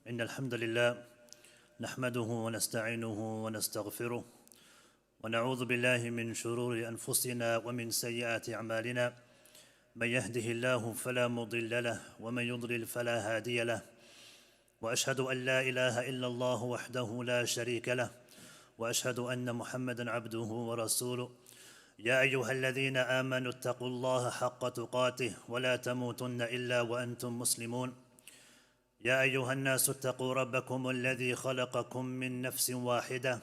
إن الحمد لله نحمده ونستعينه ونستغفره ونعوذ بالله من شرور أنفسنا ومن سيئات أعمالنا من يهده الله فلا مضل له ومن يضلل فلا هادي له وأشهد أن لا إله إلا الله وحده لا شريك له وأشهد أن محمدًا عبده ورسوله يا أيها الذين آمنوا اتقوا الله حق تقاته ولا تموتن إلا وأنتم مسلمون يا أيها الناس اتقوا ربكم الذي خلقكم من نفس واحدة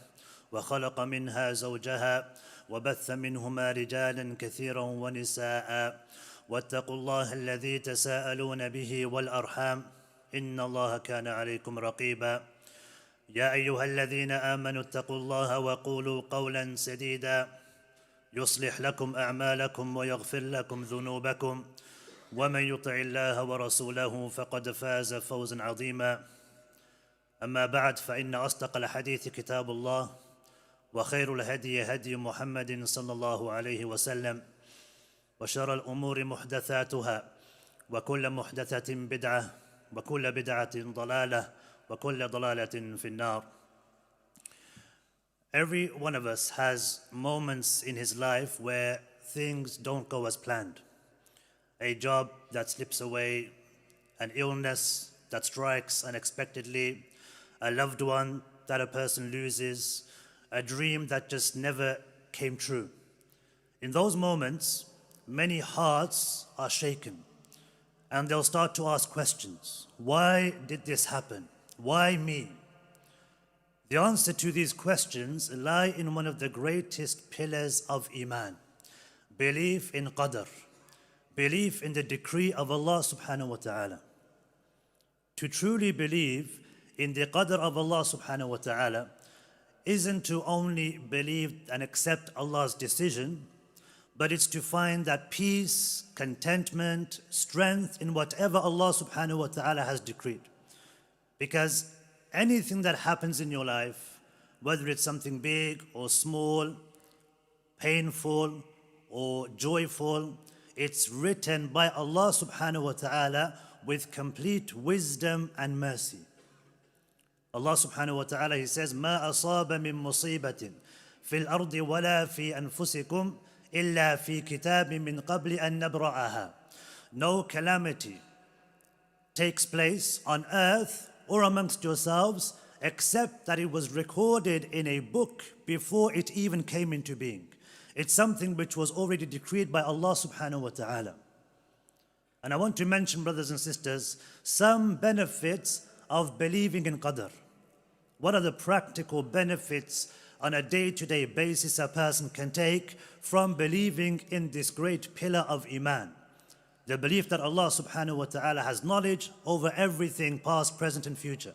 وخلق منها زوجها وبث منهما رجالا كثيرا ونساء واتقوا الله الذي تساءلون به والأرحام إن الله كان عليكم رقيبا يا أيها الذين آمنوا اتقوا الله وقولوا قولا سديدا يصلح لكم أعمالكم ويغفر لكم ذنوبكم ومن يطع الله ورسوله فقد فاز فوزا عظيما أما بعد فإن أصدق الحديث كتاب الله وخير الهدي هدي محمد صلى الله عليه وسلم وشر الأمور محدثاتها وكل محدثة بدعة وكل بدعة ضلالة وكل ضلالة في النار. Every one of us has moments in his life where things don't go as planned. A job that slips away, an illness that strikes unexpectedly, a loved one that a person loses, a dream that just never came true. In those moments, many hearts are shaken and they'll start to ask questions. Why did this happen? Why me? The answer to these questions lie in one of the greatest pillars of Iman, belief in Qadr, belief in the decree of Allah subhanahu wa ta'ala. To truly believe in the Qadr of Allah subhanahu wa ta'ala isn't to only believe and accept Allah's decision, but it's to find that peace, contentment, strength in whatever Allah subhanahu wa ta'ala has decreed. Because anything that happens in your life, whether it's something big or small, painful or joyful, it's written by Allah subhanahu wa ta'ala with complete wisdom and mercy. Allah subhanahu wa ta'ala, He says, مَا أَصَابَ مِن مُصِيبَةٍ فِي الْأَرْضِ وَلَا فِي أَنفُسِكُمْ إِلَّا فِي كِتَابٍ مِّن قَبْلِ أَن نَبْرَأَهَا. No calamity takes place on earth or amongst yourselves except that it was recorded in a book before it even came into being. It's something which was already decreed by Allah subhanahu wa ta'ala. And I want to mention, brothers and sisters, some benefits of believing in Qadr. What are the practical benefits on a day-to-day basis a person can take from believing in this great pillar of Iman? The belief that Allah subhanahu wa ta'ala has knowledge over everything past, present and future.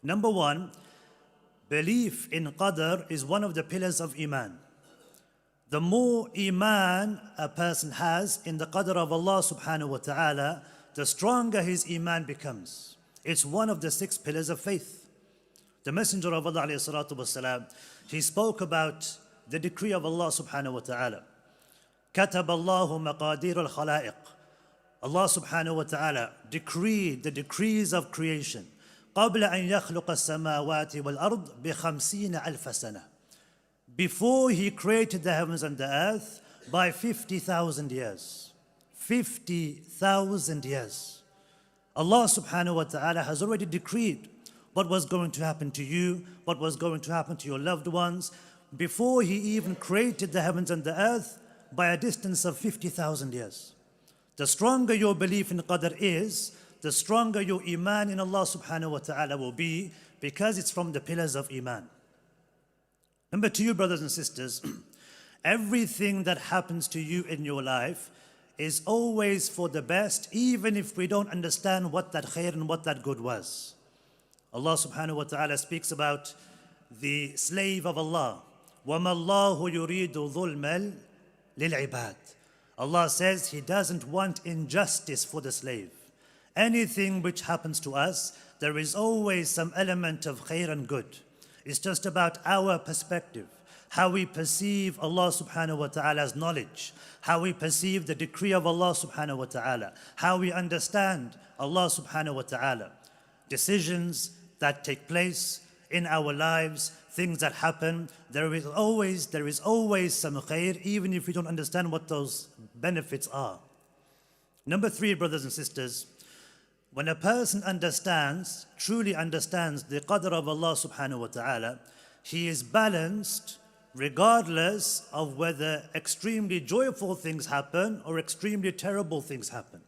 Number one, belief in Qadr is one of the pillars of Iman. The more Iman a person has in the Qadr of Allah subhanahu wa ta'ala, the stronger his Iman becomes. It's one of the 6 pillars of faith. The Messenger of Allah alayhi salatu wasalam, he spoke about the decree of Allah subhanahu wa ta'ala. كَتَبَ اللَّهُ مَقَادِيرَ الْخَلَائِقِ. Allah subhanahu wa ta'ala decreed the decrees of creation قَبْلَ أَن يَخْلُقَ السَّمَاوَاتِ وَالْأَرْضِ بِخَمْسِينَ أَلْفَ سَنَةٍ. Before He created the heavens and the earth by 50,000 years. 50,000 years. Allah subhanahu wa ta'ala has already decreed what was going to happen to you, what was going to happen to your loved ones, before He even created the heavens and the earth by a distance of 50,000 years. The stronger your belief in Qadr is, the stronger your Iman in Allah subhanahu wa ta'ala will be, because it's from the pillars of Iman. Number 2, brothers and sisters, everything that happens to you in your life is always for the best, even if we don't understand what that khair and what that good was. Allah subhanahu wa ta'ala speaks about the slave of Allah. وَمَا اللَّهُ يُرِيدُ ظُلْمًا لِلْعِبَادِ. Allah says He doesn't want injustice for the slave. Anything which happens to us, there is always some element of khair and good. It's just about our perspective, how we perceive Allah subhanahu wa ta'ala's knowledge, how we perceive the decree of Allah subhanahu wa ta'ala, how we understand Allah subhanahu wa ta'ala. decisions that take place in our lives, things that happen, there is always some khair, even if we don't understand what those benefits are. Number 3, brothers and sisters, when a person truly understands the qadr of Allah subhanahu wa ta'ala, he is balanced regardless of whether extremely joyful things happen or extremely terrible things happen.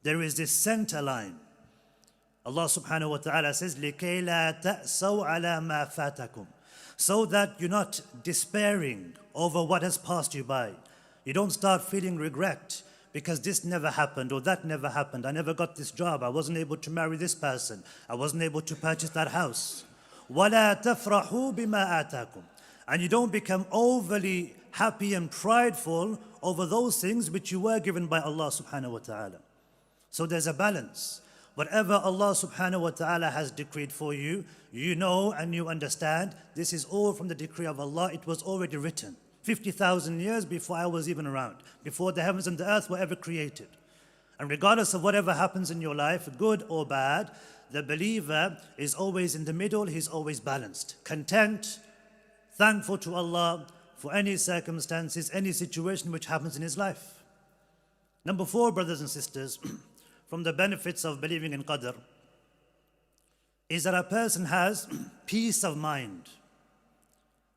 There is this center line. Allah subhanahu wa ta'ala says, لِكَيْ لَا تَأْسَوْا عَلَى مَا فَاتَكُمْ, so that you're not despairing over what has passed you by. You don't start feeling regret because this never happened or that never happened. I never got this job. I wasn't able to marry this person. I wasn't able to purchase that house. وَلَا تَفْرَحُوا بِمَا آتَاكُمْ, and you don't become overly happy and prideful over those things which you were given by Allah subhanahu wa ta'ala. So there's a balance. Whatever Allah subhanahu wa ta'ala has decreed for you, you know and you understand, this is all from the decree of Allah. It was already written 50,000 years before I was even around, before the heavens and the earth were ever created. And regardless of whatever happens in your life, good or bad, the believer is always in the middle, he's always balanced, content, thankful to Allah for any circumstances, any situation which happens in his life. Number 4, brothers and sisters, from the benefits of believing in qadr is that a person has peace of mind.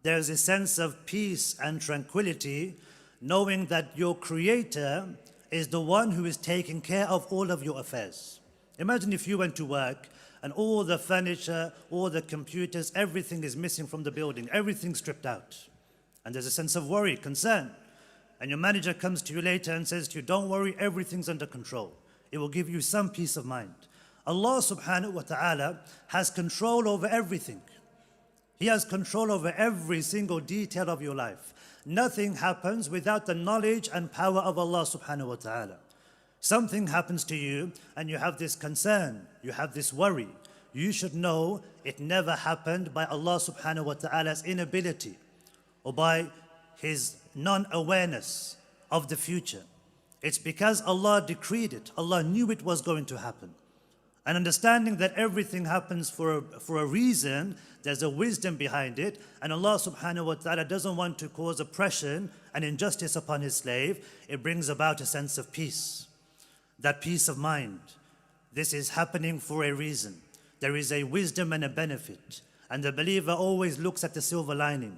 There is a sense of peace and tranquility knowing that your Creator is the one who is taking care of all of your affairs. Imagine if you went to work and all the furniture, all the computers, everything is missing from the building, everything's stripped out. And there's a sense of worry, concern. And your manager comes to you later and says to you, don't worry, everything's under control. It will give you some peace of mind. Allah subhanahu wa ta'ala has control over everything. He has control over every single detail of your life. Nothing happens without the knowledge and power of Allah subhanahu wa ta'ala. Something happens to you and you have this concern, you have this worry. You should know it never happened by Allah subhanahu wa ta'ala's inability or by His non-awareness of the future. It's because Allah decreed it. Allah knew it was going to happen. And understanding that everything happens for a reason, there's a wisdom behind it, and Allah subhanahu wa ta'ala doesn't want to cause oppression and injustice upon His slave, it brings about a sense of peace, that peace of mind. This is happening for a reason. There is a wisdom and a benefit, and the believer always looks at the silver lining.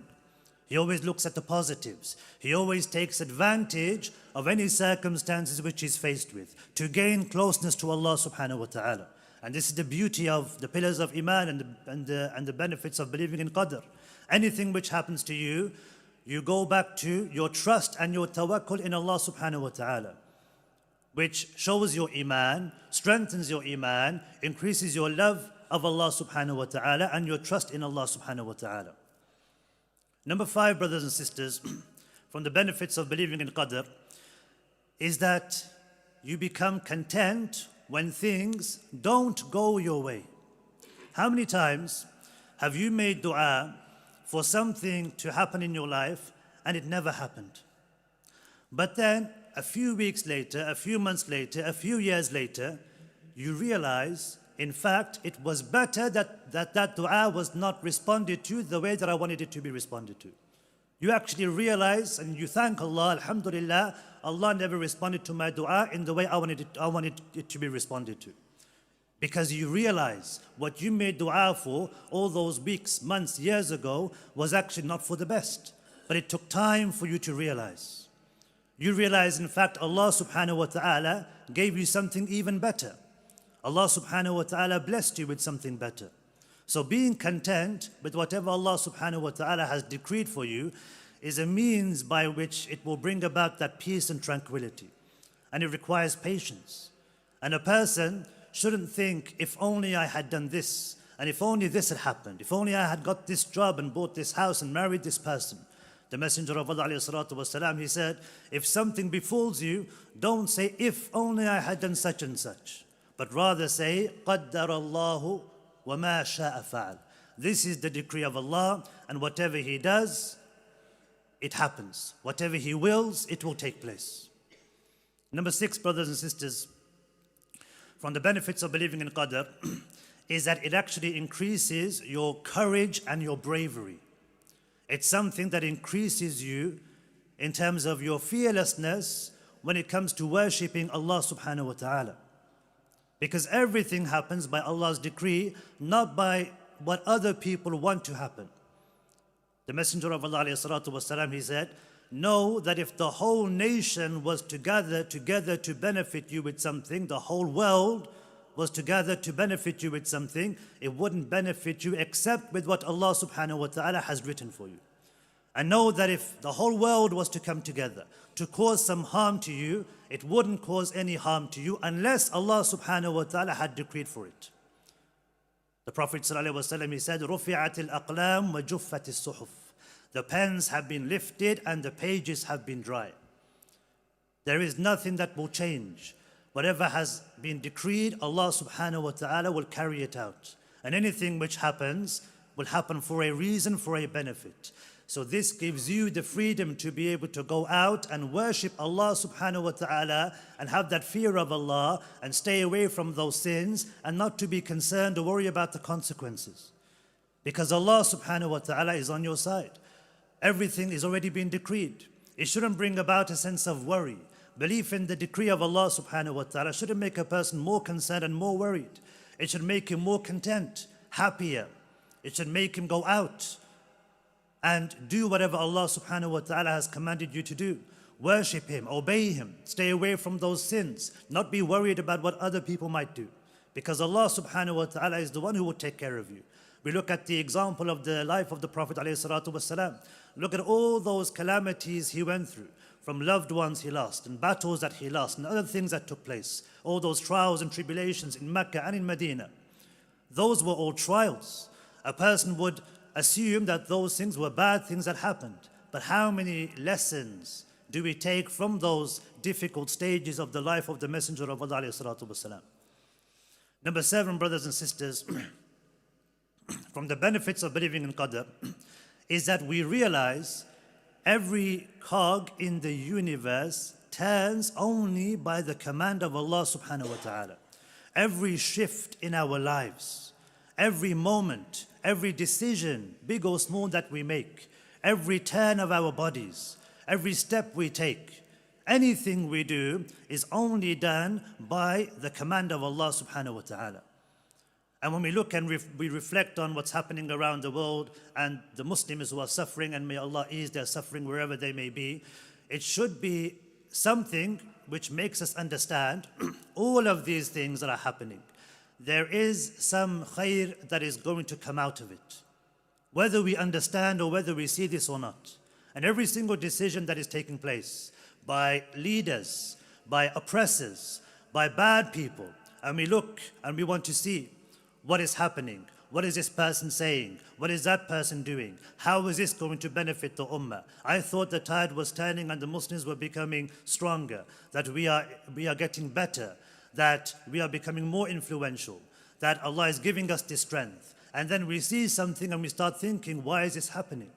He always looks at the positives. He always takes advantage of any circumstances which he's faced with to gain closeness to Allah subhanahu wa ta'ala. And this is the beauty of the pillars of Iman and the benefits of believing in Qadr. Anything which happens to you, you go back to your trust and your tawakkul in Allah subhanahu wa ta'ala, which shows your Iman, strengthens your Iman, increases your love of Allah subhanahu wa ta'ala and your trust in Allah subhanahu wa ta'ala. Number 5, brothers and sisters, from the benefits of believing in Qadr is that you become content when things don't go your way. How many times have you made dua for something to happen in your life and it never happened? But then a few weeks later, a few months later, a few years later, you realize, in fact, it was better that dua was not responded to the way that I wanted it to be responded to. You actually realize and you thank Allah, alhamdulillah, Allah never responded to my dua in the way I wanted it to be responded to. Because you realize what you made dua for all those weeks, months, years ago was actually not for the best. But it took time for you to realize. You realize, in fact, Allah subhanahu wa ta'ala gave you something even better. Allah subhanahu wa ta'ala blessed you with something better. So being content with whatever Allah subhanahu wa ta'ala has decreed for you is a means by which it will bring about that peace and tranquility. And it requires patience. And a person shouldn't think, if only I had done this, and if only this had happened, if only I had got this job and bought this house and married this person. The Messenger of Allah ﷺ, he said, if something befalls you, don't say, if only I had done such and such. But rather say, قَدَّرَ اللَّهُ وَمَا شَاءَ فَعَلَ. This is the decree of Allah, and whatever He does, it happens. Whatever He wills, it will take place. Number 6, brothers and sisters, from the benefits of believing in Qadr is that it actually increases your courage and your bravery. It's something that increases you in terms of your fearlessness when it comes to worshipping Allah subhanahu wa ta'ala. Because everything happens by Allah's decree, not by what other people want to happen. The Messenger of Allah alayhi salatu wasalam, he said, know that if the whole nation was to gather together to benefit you with something, the whole world was to gather to benefit you with something, it wouldn't benefit you except with what Allah subhanahu wa ta'ala has written for you. And know that if the whole world was to come together to cause some harm to you, it wouldn't cause any harm to you unless Allah subhanahu wa ta'ala had decreed for it. The Prophet sallallahu alaihi wasallam, he said, رُفِعَتِ الْأَقْلَامُ وَجُفَّتِ الصُّحُفُ. The pens have been lifted and the pages have been dry. There is nothing that will change. Whatever has been decreed, Allah subhanahu wa ta'ala will carry it out. And anything which happens will happen for a reason, for a benefit. So this gives you the freedom to be able to go out and worship Allah subhanahu wa ta'ala and have that fear of Allah and stay away from those sins and not to be concerned or worry about the consequences. Because Allah subhanahu wa ta'ala is on your side. Everything is already been decreed. It shouldn't bring about a sense of worry. Belief in the decree of Allah subhanahu wa ta'ala shouldn't make a person more concerned and more worried. It should make him more content, happier. It should make him go out and do whatever Allah subhanahu wa ta'ala has commanded you to do. Worship Him, obey Him, stay away from those sins, not be worried about what other people might do. Because Allah subhanahu wa ta'ala is the one who will take care of you. We look at the example of the life of the Prophet alayhi salatu wasalam. Look at all those calamities he went through, from loved ones he lost, and battles that he lost, and other things that took place. All those trials and tribulations in Mecca and in Medina. Those were all trials. A person would assume that those things were bad things that happened. But how many lessons do we take from those difficult stages of the life of the Messenger of Allah alayhi salatu wasalam? Number 7, brothers and sisters, from the benefits of believing in Qadr is that we realize every cog in the universe turns only by the command of Allah subhanahu wa ta'ala. Every shift in our lives, every moment, every decision, big or small, that we make, every turn of our bodies, every step we take, anything we do is only done by the command of Allah subhanahu wa ta'ala. And when we look and we reflect on what's happening around the world and the Muslims who are suffering, and may Allah ease their suffering wherever they may be, it should be something which makes us understand all of these things that are happening. There is some khair that is going to come out of it, whether we understand or whether we see this or not. And every single decision that is taking place by leaders, by oppressors, by bad people, and we look and we want to see what is happening. What is this person saying? What is that person doing? How is this going to benefit the ummah? I thought the tide was turning and the Muslims were becoming stronger, that we are getting better, that we are becoming more influential, that Allah is giving us this strength. And then we see something and we start thinking, why is this happening?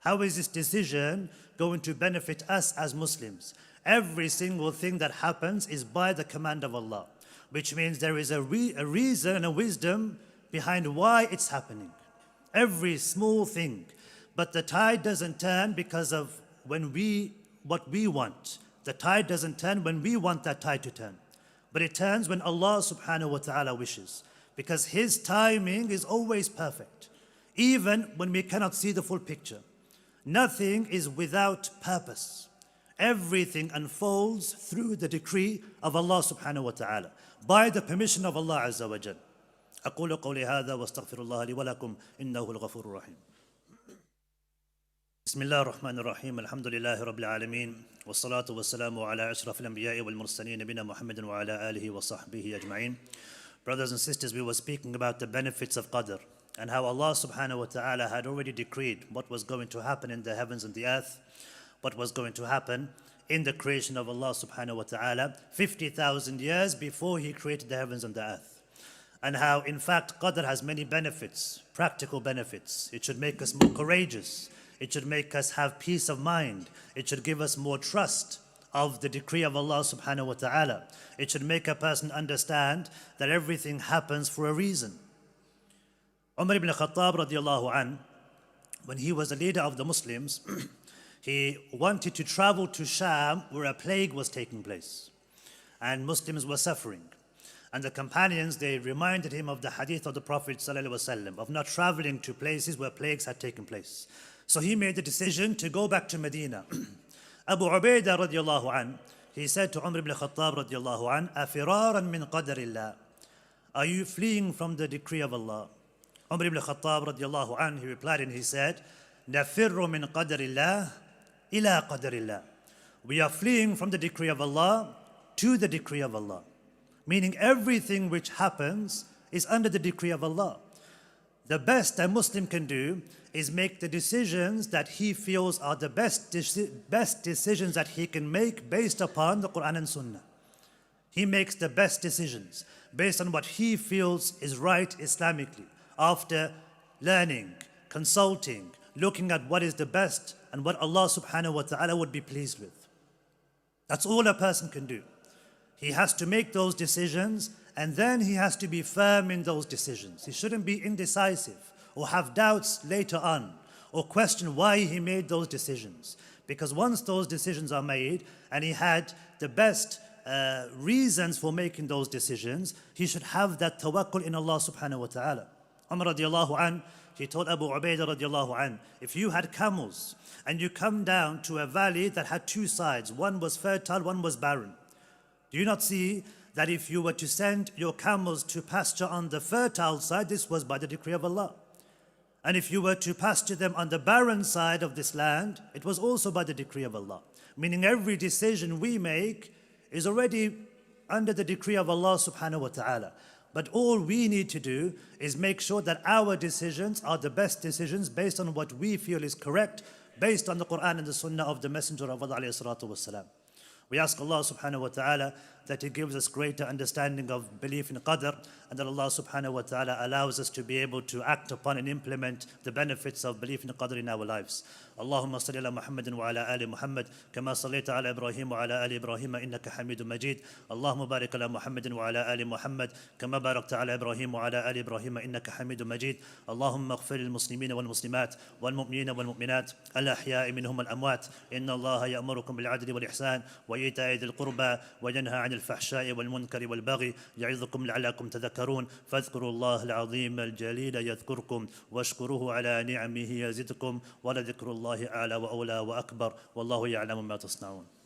How is this decision going to benefit us as Muslims? Every single thing that happens is by the command of Allah, which means there is a reason and a wisdom behind why it's happening. Every small thing. But the tide doesn't turn because of what we want. The tide doesn't turn when we want that tide to turn. But it turns when Allah subhanahu wa ta'ala wishes. Because His timing is always perfect. Even when we cannot see the full picture. Nothing is without purpose. Everything unfolds through the decree of Allah subhanahu wa ta'ala, by the permission of Allah azza wa jal. أقول قولي هذا واستغفر الله لي ولكم إنه الغفور الرحيم. بسم الله الرحمن الرحيم. الحمد لله رب العالمين والصلاة والسلام على أشرف الأنبياء والمرسلين نبينا محمد وعلى آله وصحبه أجمعين. Brothers and sisters, we were speaking about the benefits of Qadr and how Allah subhanahu wa ta'ala had already decreed what was going to happen in the heavens and the earth, what was going to happen in the creation of Allah subhanahu wa ta'ala 50,000 years before He created the heavens and the earth. And how, in fact, Qadr has many benefits, practical benefits. It should make us more courageous. It should make us have peace of mind. It should give us more trust of the decree of Allah subhanahu wa ta'ala. It should make a person understand that everything happens for a reason. Umar ibn Khattab radiallahu an, when he was the leader of the Muslims, he wanted to travel to Sham where a plague was taking place and Muslims were suffering. And the companions, they reminded him of the hadith of the Prophet ﷺ, of not traveling to places where plagues had taken place. So he made the decision to go back to Medina. Abu Ubaidah radiallahu an, he said to Umar ibn Khattab radiallahu an, "Afiraran min qadarillah." Are you fleeing from the decree of Allah? Umar ibn Khattab radiallahu an, he replied and he said, "Nafirru min qadarillah ila qadarillah." We are fleeing from the decree of Allah to the decree of Allah. Meaning everything which happens is under the decree of Allah. The best a Muslim can do is make the decisions that he feels are the best decisions that he can make based upon the Qur'an and Sunnah. He makes the best decisions based on what he feels is right Islamically, after learning, consulting, looking at what is the best and what Allah subhanahu wa ta'ala would be pleased with. That's all a person can do. He has to make those decisions and then he has to be firm in those decisions. He shouldn't be indecisive or have doubts later on or question why he made those decisions. Because once those decisions are made and he had the best reasons for making those decisions, he should have that tawakkul in Allah subhanahu wa ta'ala. Umar radiallahu an, he told Abu Ubaidah radiallahu an, if you had camels and you come down to a valley that had two sides, one was fertile, one was barren, do you not see that if you were to send your camels to pasture on the fertile side, this was by the decree of Allah? And if you were to pasture them on the barren side of this land, it was also by the decree of Allah. Meaning every decision we make is already under the decree of Allah subhanahu wa ta'ala. But all we need to do is make sure that our decisions are the best decisions based on what we feel is correct, based on the Qur'an and the Sunnah of the Messenger of Allah alayhi salatu wassalam. We ask Allah subhanahu wa ta'ala that He gives us greater understanding of belief in Qadr, and that Allah subhanahu wa ta'ala allows us to be able to act upon and implement the benefits of belief in Qadr in our lives. اللهم صل على محمد وعلى آل محمد كما صليت على إبراهيم وعلى آل إبراهيم إنك حميد مجيد. اللهم بارك على محمد وعلى آل محمد كما باركت على إبراهيم وعلى آل إبراهيم إنك حميد مجيد. اللهم اغفر للمسلمين والمسلمات والمؤمنين والمؤمنات الأحياء منهم والأموات. إن الله يأمركم بالعدل والإحسان وإيتاء ذي القربى وينهى عن الفحشاء والمنكر والبغي يعظكم لعلكم تذكرون. فاذكروا الله العظيم الجليل يذكركم واشكروه على نعمه يزدكم ولذكر الله أعلى وأولى وأكبر والله يعلم ما تصنعون.